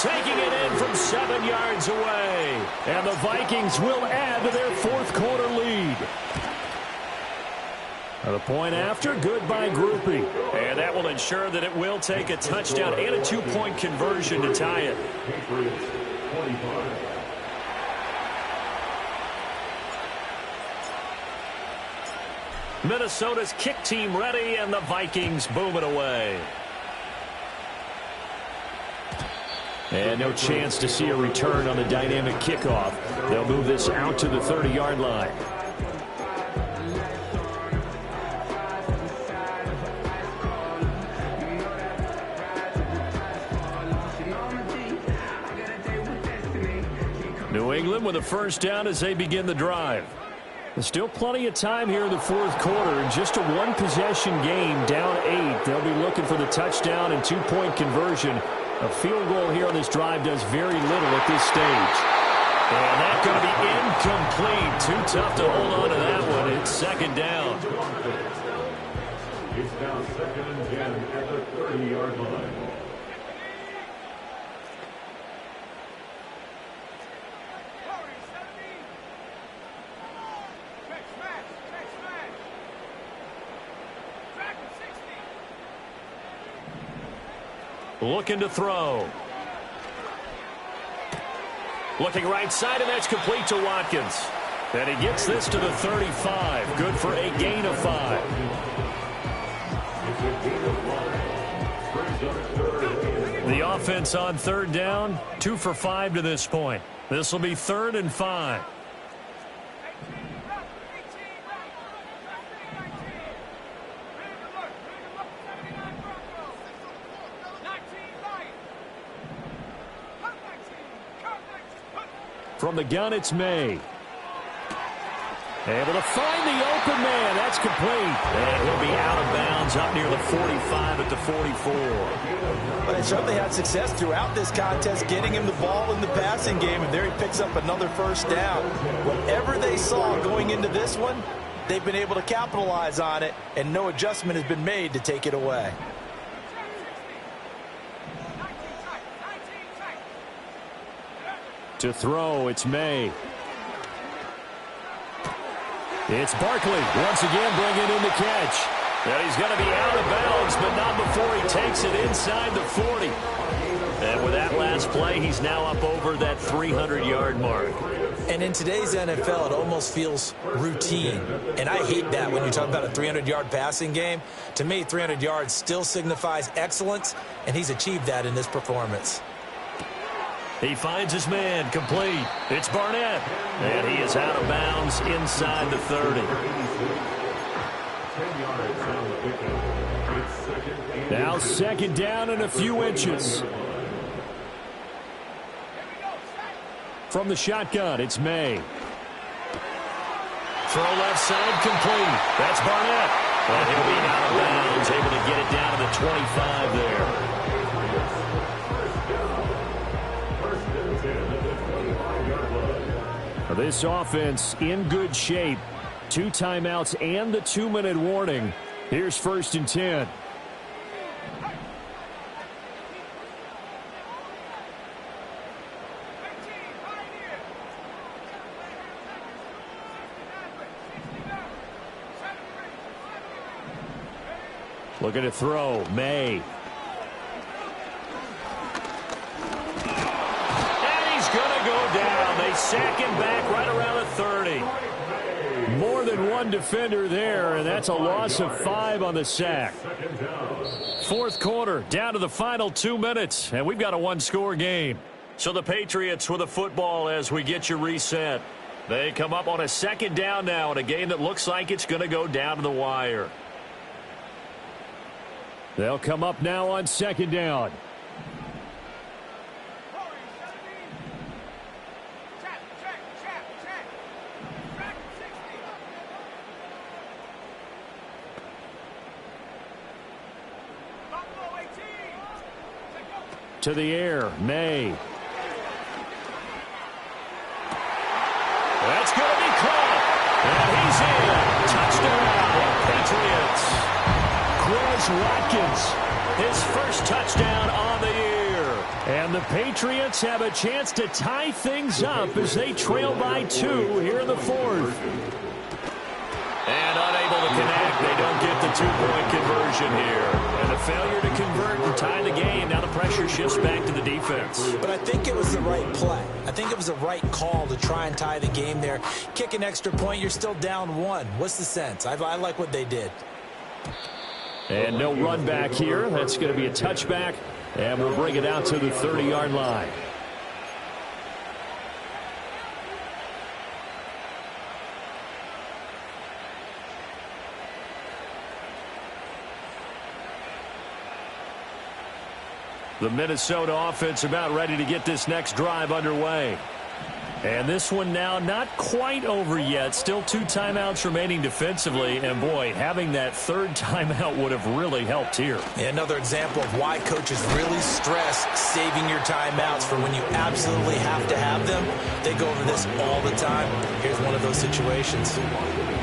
Taking it in from 7 yards away. And the Vikings will add to their fourth quarter lead. The point after, good by Groupie. And that will ensure that it will take a touchdown and a 2-point conversion to tie it. Minnesota's kick team ready, and the Vikings boom it away. And no chance to see a return on the dynamic kickoff. They'll move this out to the 30-yard line. New England with a first down as they begin the drive. There's still plenty of time here in the fourth quarter. In just a one-possession game, down 8. They'll be looking for the touchdown and 2-point conversion. A field goal here on this drive does very little at this stage. And that's going to be incomplete. Too tough to hold on to that one. It's 2nd down. It's now 2nd and 10 at the 30-yard line. Looking to throw. Looking right side, and that's complete to Watkins. And he gets this to the 35. Good for a gain of 5. The offense on 3rd down, 2 for 5 to this point. This will be 3rd and 5. From the gun, it's May. Able to find the open man. That's complete. And he'll be out of bounds up near the 45 at the 44. But they certainly had success throughout this contest, getting him the ball in the passing game, and there he picks up another first down. Whatever they saw going into this one, they've been able to capitalize on it, and no adjustment has been made to take it away. To throw, it's May. It's Barkley once again bringing in the catch. And he's going to be out of bounds, but not before he takes it inside the 40. And with that last play, he's now up over that 300-yard mark. And in today's NFL, it almost feels routine. And I hate that when you talk about a 300-yard passing game. To me, 300 yards still signifies excellence, and he's achieved that in this performance. He finds his man, complete. It's Barnett. And he is out of bounds inside the 30. Now 2nd down and a few inches. From the shotgun, it's May. Throw left side, complete. That's Barnett. And he'll be out of bounds, able to get it down to the 25 there. This offense in good shape. 2 timeouts and the 2-minute warning. Here's 1st and 10. Looking to throw. May. They sack him back right around the 30. More than one defender there, and that's a loss of 5 on the sack. 4th quarter, down to the final 2 minutes, and we've got a 1-score game. So the Patriots with the football as we get you reset. They come up on a 2nd down now in a game that looks like it's going to go down to the wire. They'll come up now on 2nd down. To the air, May. That's going to be caught. And he's in. Touchdown, Patriots. Quez Watkins, his first touchdown on the year. And the Patriots have a chance to tie things up as they trail by 2 here in the 4th. And unable to connect. They don't get the 2-point conversion here. And a failure to convert and tie the game. Now the pressure shifts back to the defense. But I think it was the right play. I think it was the right call to try and tie the game there. Kick an extra point, you're still down 1. What's the sense? I like what they did. And no run back here. That's going to be a touchback. And we'll bring it out to the 30-yard line. The Minnesota offense about ready to get this next drive underway. And this one now not quite over yet. Still 2 timeouts remaining defensively. And, boy, having that 3rd timeout would have really helped here. Another example of why coaches really stress saving your timeouts for when you absolutely have to have them. They go over this all the time. Here's one of those situations.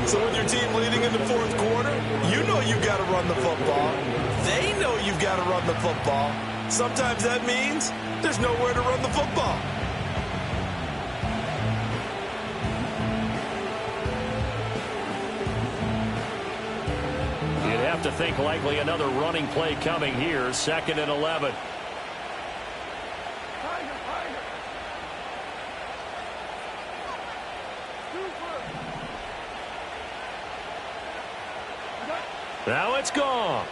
So with your team leading in the 4th quarter, you know you've got to run the football. They know you've got to run the football. Sometimes that means there's nowhere to run the football. You'd have to think likely another running play coming here. 2nd and 11. Now it's gone.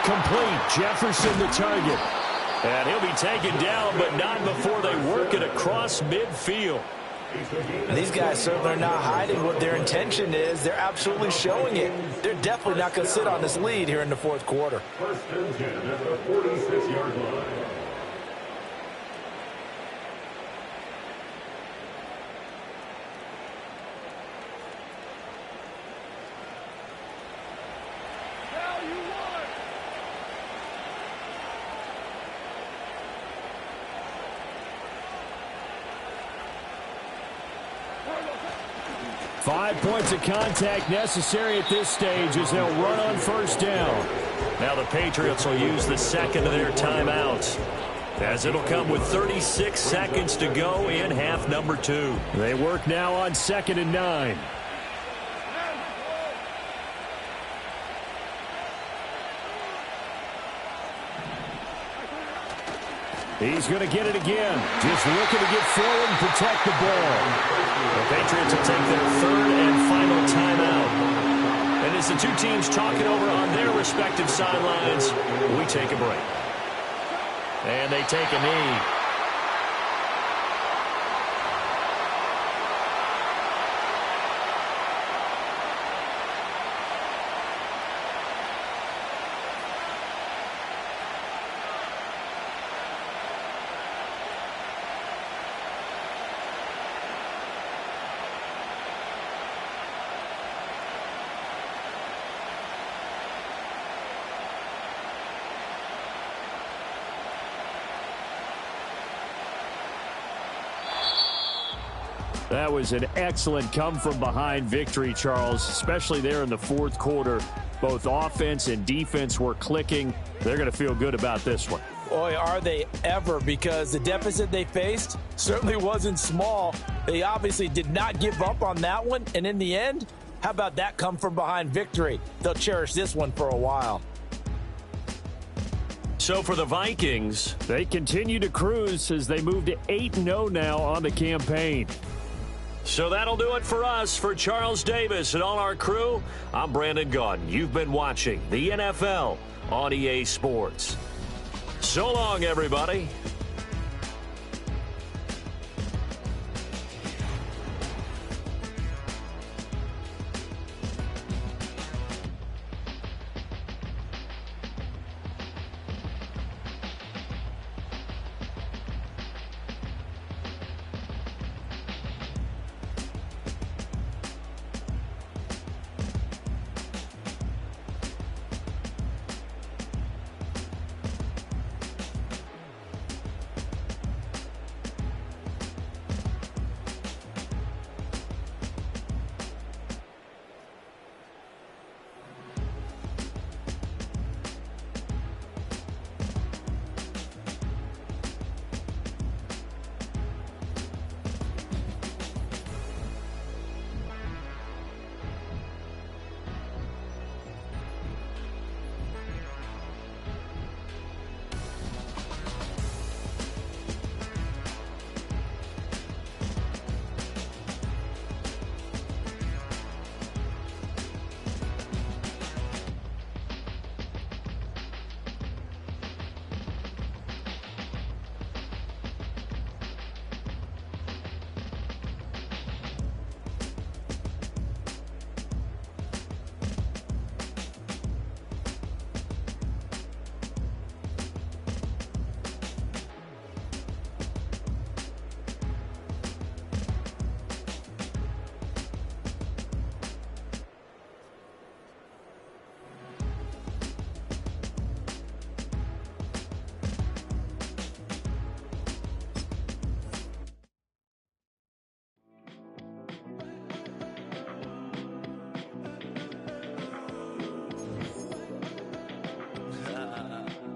Complete. Jefferson the target. And he'll be taken down, but not before they work it across midfield. And these guys certainly are not hiding what their intention is. They're absolutely showing it. They're definitely not going to sit on this lead here in the 4th quarter. 1st and 10 at the 46-yard line. Five points of contact necessary at this stage as they'll run on 1st down. Now the Patriots will use the 2nd of their timeouts, as it'll come with 36 seconds to go in half number 2. They work now on 2nd and 9. He's going to get it again. Just looking to get forward and protect the ball. The Patriots will take their 3rd and final timeout. And as the 2 teams talk it over on their respective sidelines, we take a break. And they take a knee. That was an excellent come-from-behind victory, Charles, especially there in the fourth quarter. Both offense and defense were clicking. They're going to feel good about this one. Boy, are they ever, because the deficit they faced certainly wasn't small. They obviously did not give up on that one, and in the end, how about that come-from-behind victory? They'll cherish this one for a while. So for the Vikings, they continue to cruise as they move to 8-0 now on the campaign. So that'll do it for us. For Charles Davis and all our crew, I'm Brandon Gaudin. You've been watching the NFL on EA Sports. So long, everybody.